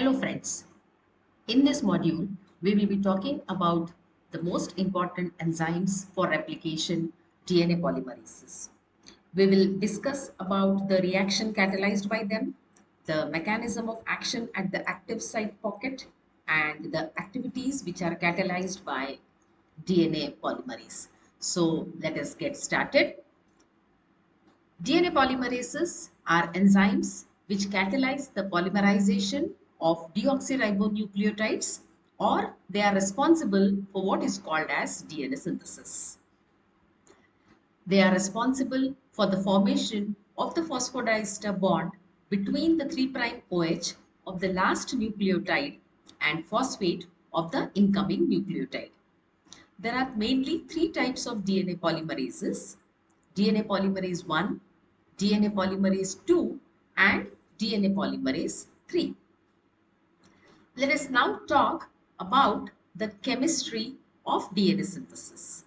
Hello friends, in this module we will be talking about the most important enzymes for replication, DNA polymerases. We will discuss about the reaction catalyzed by them, the mechanism of action at the active site pocket, and the activities which are catalyzed by DNA polymerase. So let us get started. DNA polymerases are enzymes which catalyze the polymerization of deoxyribonucleotides, or they are responsible for what is called as DNA synthesis. They are responsible for the formation of the phosphodiester bond between the 3' OH of the last nucleotide and phosphate of the incoming nucleotide. There are mainly three types of DNA polymerases: DNA polymerase 1, DNA polymerase 2, and DNA polymerase 3. Let us now talk about the chemistry of DNA synthesis.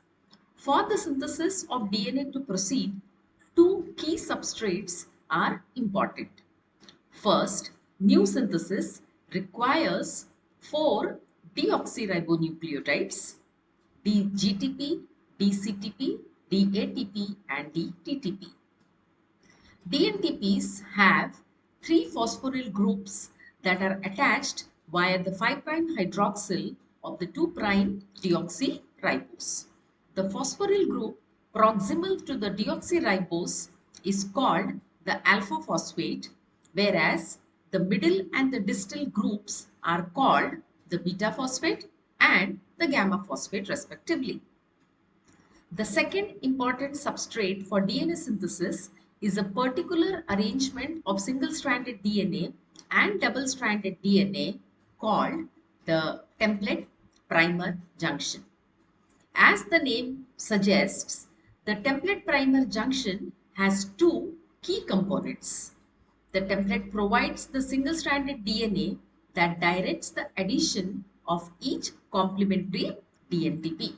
For the synthesis of DNA to proceed, two key substrates are important. First, new synthesis requires 4 deoxyribonucleotides: GTP, DCTP, DATP, and DTTP. DNTPs have 3 phosphoryl groups that are attached via the 5' hydroxyl of the 2' deoxyribose. The phosphoryl group proximal to the deoxyribose is called the alpha phosphate, whereas the middle and the distal groups are called the beta phosphate and the gamma phosphate respectively. The second important substrate for DNA synthesis is a particular arrangement of single-stranded DNA and double-stranded DNA called the template primer junction. As the name suggests, the template primer junction has two key components. The template provides the single-stranded DNA that directs the addition of each complementary DNTP.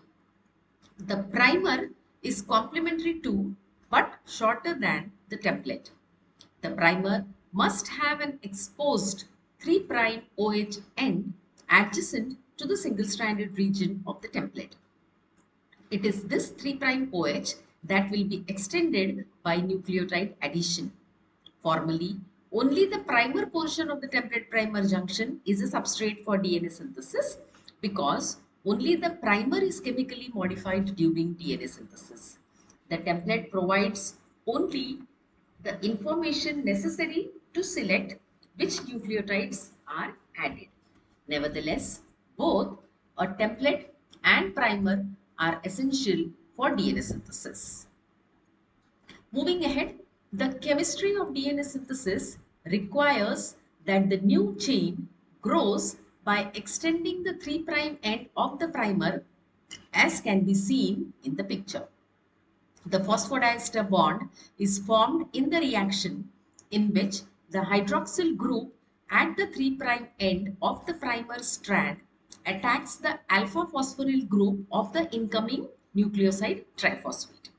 The primer is complementary to but shorter than the template. The primer must have an exposed 3' OH end adjacent to the single-stranded region of the template. It is this 3' OH that will be extended by nucleotide addition. Formally, only the primer portion of the template primer junction is a substrate for DNA synthesis because only the primer is chemically modified during DNA synthesis. The template provides only the information necessary to select which nucleotides are added. Nevertheless, both a template and primer are essential for DNA synthesis. Moving ahead, the chemistry of DNA synthesis requires that the new chain grows by extending the 3' end of the primer, as can be seen in the picture. The phosphodiester bond is formed in the reaction in which the hydroxyl group at the 3' end of the primer strand attacks the alpha phosphoryl group of the incoming nucleoside triphosphate.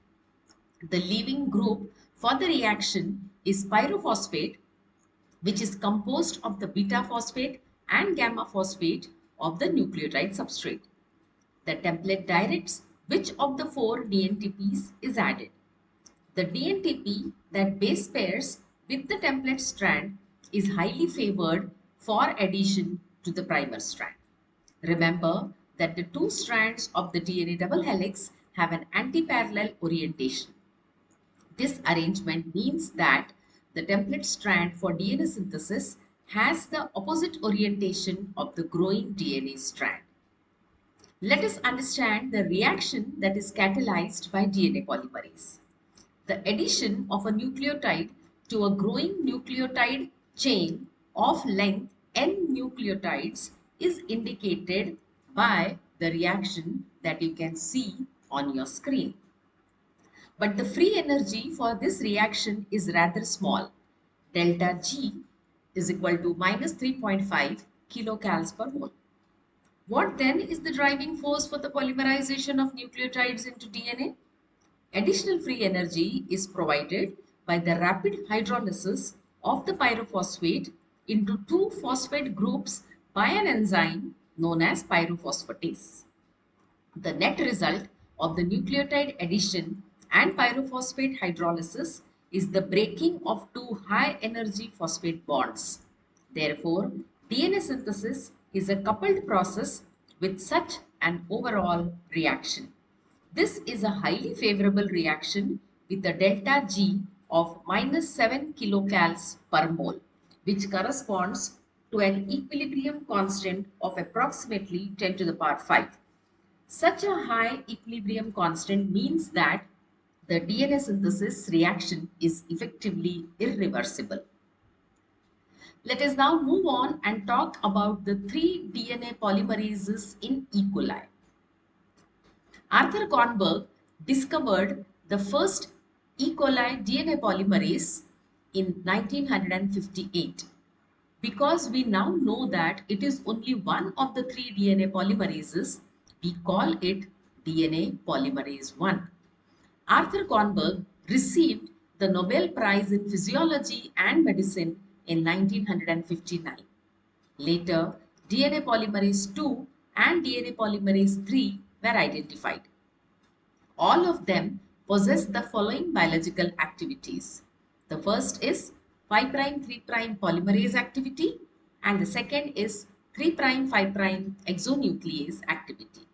The leaving group for the reaction is pyrophosphate, which is composed of the beta phosphate and gamma phosphate of the nucleotide substrate. The template directs which of the 4 DNTPs is added. The DNTP that base pairs with the template strand is highly favored for addition to the primer strand. Remember that the two strands of the DNA double helix have an antiparallel orientation. This arrangement means that the template strand for DNA synthesis has the opposite orientation of the growing DNA strand. Let us understand the reaction that is catalyzed by DNA polymerase. The addition of a nucleotide to a growing nucleotide chain of length n nucleotides is indicated by the reaction that you can see on your screen. But the free energy for this reaction is rather small. Delta G is equal to minus 3.5 kilocals per mole. What then is the driving force for the polymerization of nucleotides into DNA? Additional free energy is provided by the rapid hydrolysis of the pyrophosphate into two phosphate groups by an enzyme known as pyrophosphatase. The net result of the nucleotide addition and pyrophosphate hydrolysis is the breaking of two high-energy phosphate bonds. Therefore, DNA synthesis is a coupled process with such an overall reaction. This is a highly favorable reaction with a delta G of -7 kilocals per mole, which corresponds to an equilibrium constant of approximately 10 to the power 5. Such a high equilibrium constant means that the DNA synthesis reaction is effectively irreversible. Let us now move on and talk about the three DNA polymerases in E. coli. Arthur Kornberg discovered the first E. coli DNA polymerase in 1958. Because we now know that it is only one of the three DNA polymerases, we call it DNA polymerase 1. Arthur Kornberg received the Nobel Prize in Physiology and Medicine in 1959. Later, DNA polymerase 2 and DNA polymerase 3 were identified. All of them possess the following biological activities. The first is 5' 3' polymerase activity and the second is 3' 5' exonuclease activity.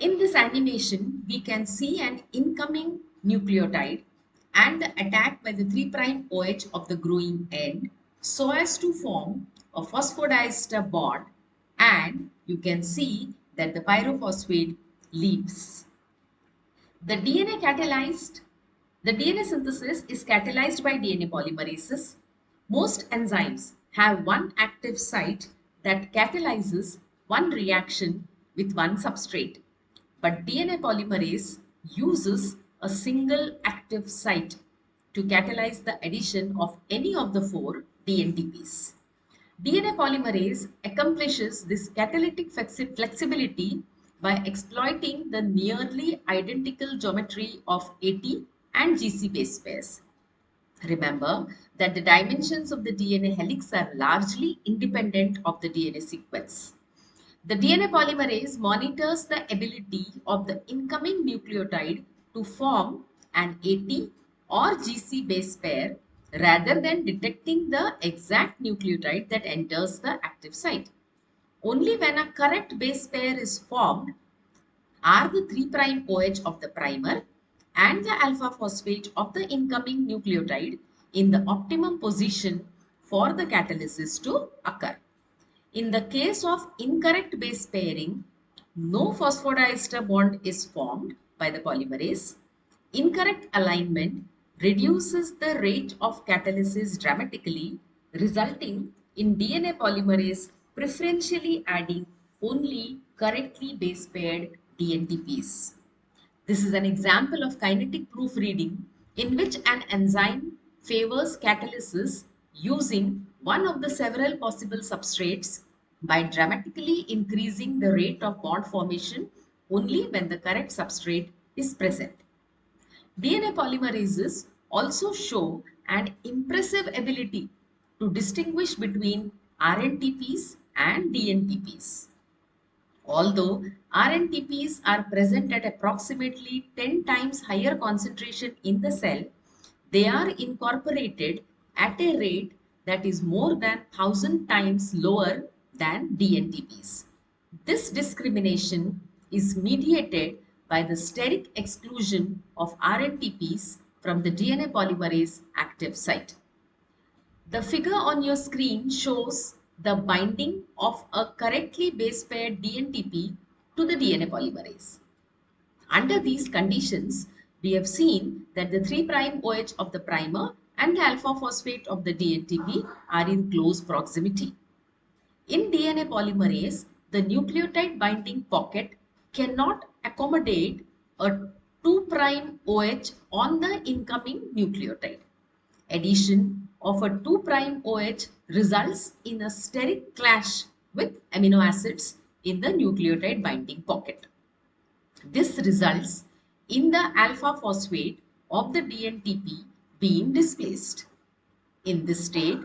In this animation, we can see an incoming nucleotide and the attack by the 3' OH of the growing end so as to form a phosphodiester bond, and you can see that the pyrophosphate leaves. The DNA synthesis is catalyzed by DNA polymerases. Most enzymes have one active site that catalyzes one reaction with one substrate. But DNA polymerase uses a single active site to catalyze the addition of any of the four DNTPs. DNA polymerase accomplishes this catalytic flexibility by exploiting the nearly identical geometry of AT and GC base pairs. Remember that the dimensions of the DNA helix are largely independent of the DNA sequence. The DNA polymerase monitors the ability of the incoming nucleotide to form an AT or GC base pair rather than detecting the exact nucleotide that enters the active site. Only when a correct base pair is formed are the 3' OH of the primer and the alpha phosphate of the incoming nucleotide in the optimum position for the catalysis to occur. In the case of incorrect base pairing, no phosphodiester bond is formed by the polymerase. Incorrect alignment reduces the rate of catalysis dramatically, resulting in DNA polymerase preferentially adding only correctly base paired DNTPs. This is an example of kinetic proofreading in which an enzyme favors catalysis using one of the several possible substrates by dramatically increasing the rate of bond formation only when the correct substrate is present. DNA polymerases also show an impressive ability to distinguish between RNTPs and DNTPs. Although RNTPs are present at approximately 10 times higher concentration in the cell, they are incorporated at a rate that is more than 1000 times lower than DNTPs. This discrimination is mediated by the steric exclusion of RNTPs from the DNA polymerase active site. The figure on your screen shows the binding of a correctly base paired DNTP to the DNA polymerase. Under these conditions, we have seen that the 3' OH of the primer and the alpha phosphate of the DNTP are in close proximity. In DNA polymerase, the nucleotide binding pocket cannot accommodate a 2' OH on the incoming nucleotide. Addition of a 2' OH results in a steric clash with amino acids in the nucleotide binding pocket. This results in the alpha phosphate of the DNTP being displaced. In this state,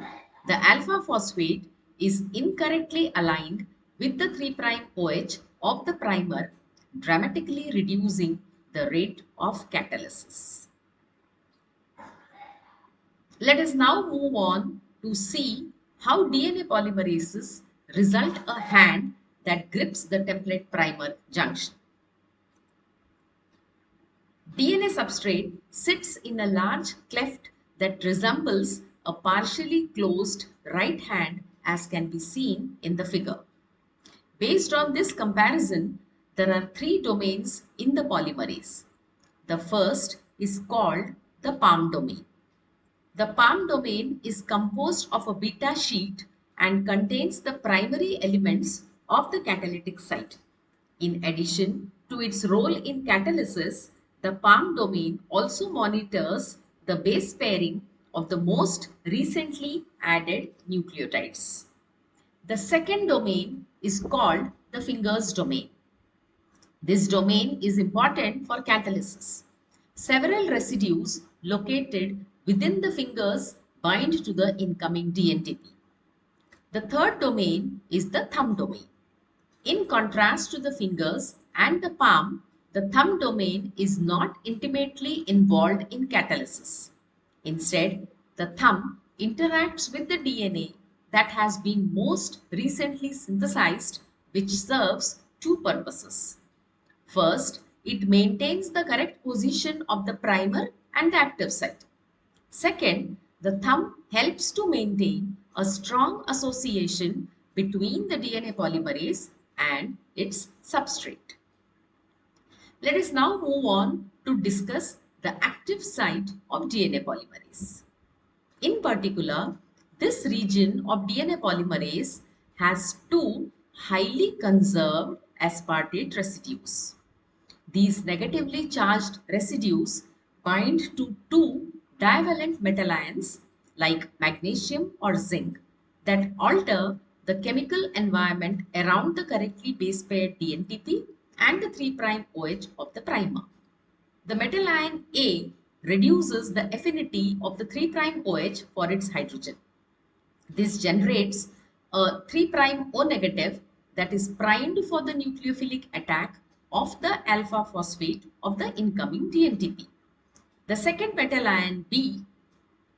The alpha phosphate is incorrectly aligned with the 3' OH of the primer, dramatically reducing the rate of catalysis. Let us now move on to see how DNA polymerases result a hand that grips the template primer junction. DNA substrate sits in a large cleft that resembles a partially closed right hand, as can be seen in the figure. Based on this comparison, there are three domains in the polymerase. The first is called the palm domain. The palm domain is composed of a beta sheet and contains the primary elements of the catalytic site. In addition to its role in catalysis, the palm domain also monitors the base pairing of the most recently added nucleotides. The second domain is called the fingers domain. This domain is important for catalysis. Several residues located within the fingers bind to the incoming DNTP. The third domain is the thumb domain. In contrast to the fingers and the palm, the thumb domain is not intimately involved in catalysis. Instead, the thumb interacts with the DNA that has been most recently synthesized, which serves two purposes. First, it maintains the correct position of the primer and the active site. Second, the thumb helps to maintain a strong association between the DNA polymerase and its substrate. Let us now move on to discuss the active site of DNA polymerase. In particular, this region of DNA polymerase has two highly conserved aspartate residues. These negatively charged residues bind to two divalent metal ions like magnesium or zinc that alter the chemical environment around the correctly base paired DNTP and the 3' OH of the primer. The metal ion A reduces the affinity of the 3' OH for its hydrogen. This generates a 3' O negative that is primed for the nucleophilic attack of the alpha phosphate of the incoming DNTP. The second metal ion B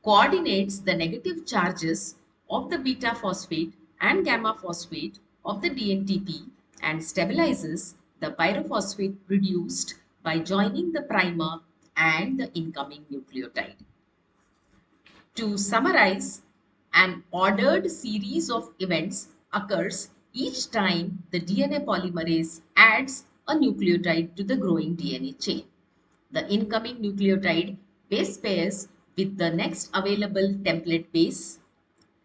coordinates the negative charges of the beta phosphate and gamma phosphate of the DNTP and stabilizes the pyrophosphate produced by joining the primer and the incoming nucleotide. To summarize, an ordered series of events occurs each time the DNA polymerase adds a nucleotide to the growing DNA chain. The incoming nucleotide base pairs with the next available template base.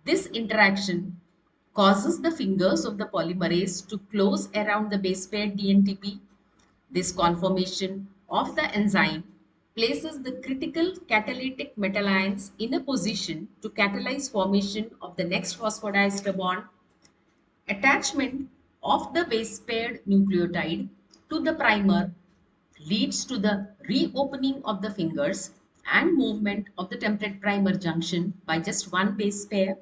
This interaction causes the fingers of the polymerase to close around the base pair DNTP. This conformation of the enzyme places the critical catalytic metal ions in a position to catalyze formation of the next phosphodiester bond. Attachment of the base paired nucleotide to the primer leads to the reopening of the fingers and movement of the template primer junction by just one base pair.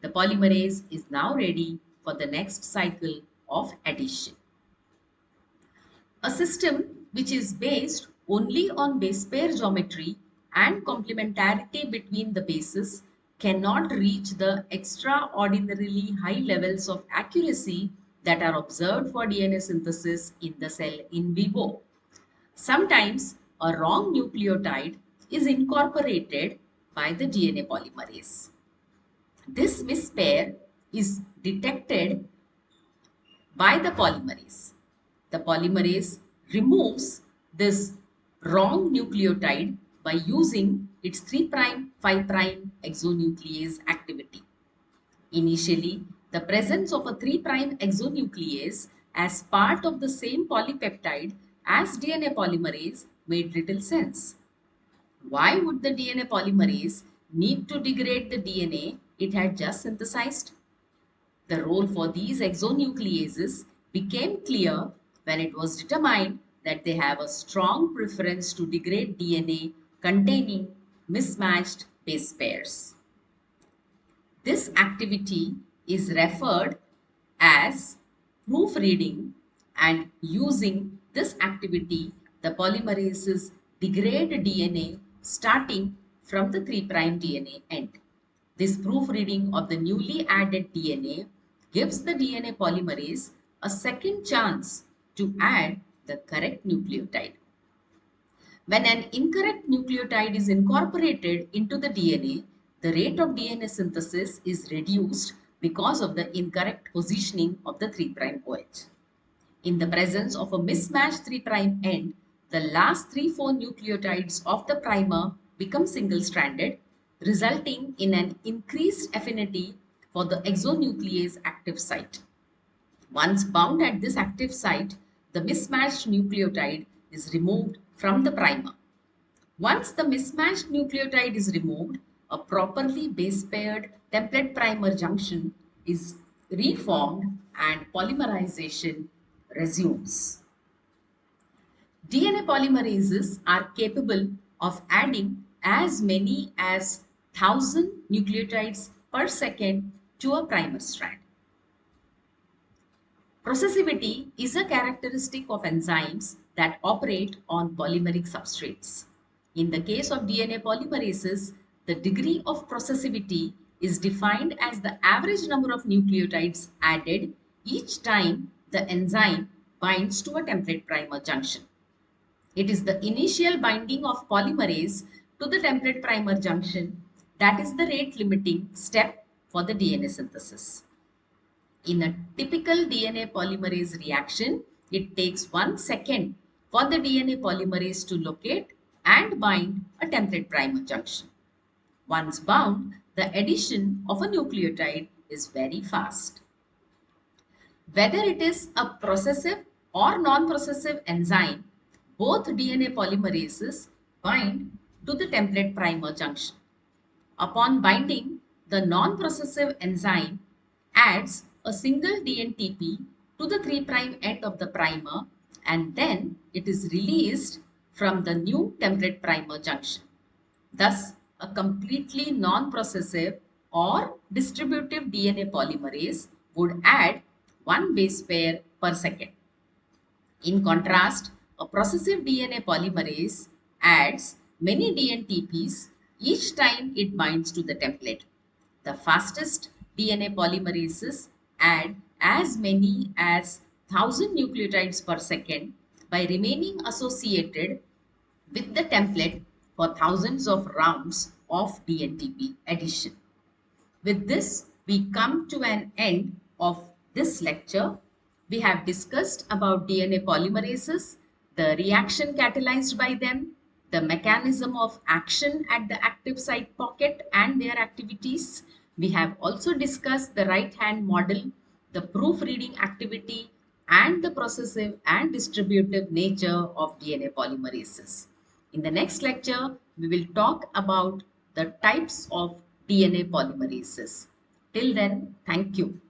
The polymerase is now ready for the next cycle of addition. A system which is based only on base pair geometry and complementarity between the bases cannot reach the extraordinarily high levels of accuracy that are observed for DNA synthesis in the cell in vivo. Sometimes a wrong nucleotide is incorporated by the DNA polymerase. This mispair is detected by the polymerase. The polymerase removes this wrong nucleotide by using its 3' 5' exonuclease activity. Initially, the presence of a 3' exonuclease as part of the same polypeptide as DNA polymerase made little sense. Why would the DNA polymerase need to degrade the DNA it had just synthesized? The role for these exonucleases became clear when it was determined that they have a strong preference to degrade DNA containing mismatched base pairs. This activity is referred as proofreading, and using this activity, the polymerases degrade DNA starting from the 3' DNA end. This proofreading of the newly added DNA gives the DNA polymerase a second chance to add the correct nucleotide. When an incorrect nucleotide is incorporated into the DNA, the rate of DNA synthesis is reduced because of the incorrect positioning of the 3' OH. In the presence of a mismatched 3' end, the last 3-4 nucleotides of the primer become single-stranded, resulting in an increased affinity for the exonuclease active site. Once bound at this active site, the mismatched nucleotide is removed from the primer. Once the mismatched nucleotide is removed, a properly base paired template primer junction is reformed and polymerization resumes. DNA polymerases are capable of adding as many as 1000 nucleotides per second to a primer strand. Processivity is a characteristic of enzymes that operate on polymeric substrates. In the case of DNA polymerases, the degree of processivity is defined as the average number of nucleotides added each time the enzyme binds to a template primer junction. It is the initial binding of polymerase to the template primer junction that is the rate limiting step for the DNA synthesis. In a typical DNA polymerase reaction, it takes 1 second for the DNA polymerase to locate and bind a template primer junction. Once bound, the addition of a nucleotide is very fast. Whether it is a processive or non-processive enzyme, both DNA polymerases bind to the template primer junction. Upon binding, the non-processive enzyme adds a single DNTP to the 3' end of the primer, and then it is released from the new template primer junction. Thus, a completely non-processive or distributive DNA polymerase would add one base pair per second. In contrast, a processive DNA polymerase adds many DNTPs each time it binds to the template. The fastest DNA polymerases add as many as 1000 nucleotides per second by remaining associated with the template for thousands of rounds of DNTP addition. With this, we come to an end of this lecture. We have discussed about DNA polymerases, the reaction catalyzed by them, the mechanism of action at the active site pocket and their activities. We have also discussed the right-hand model, the proofreading activity, and the processive and distributive nature of DNA polymerases. In the next lecture, we will talk about the types of DNA polymerases. Till then, thank you.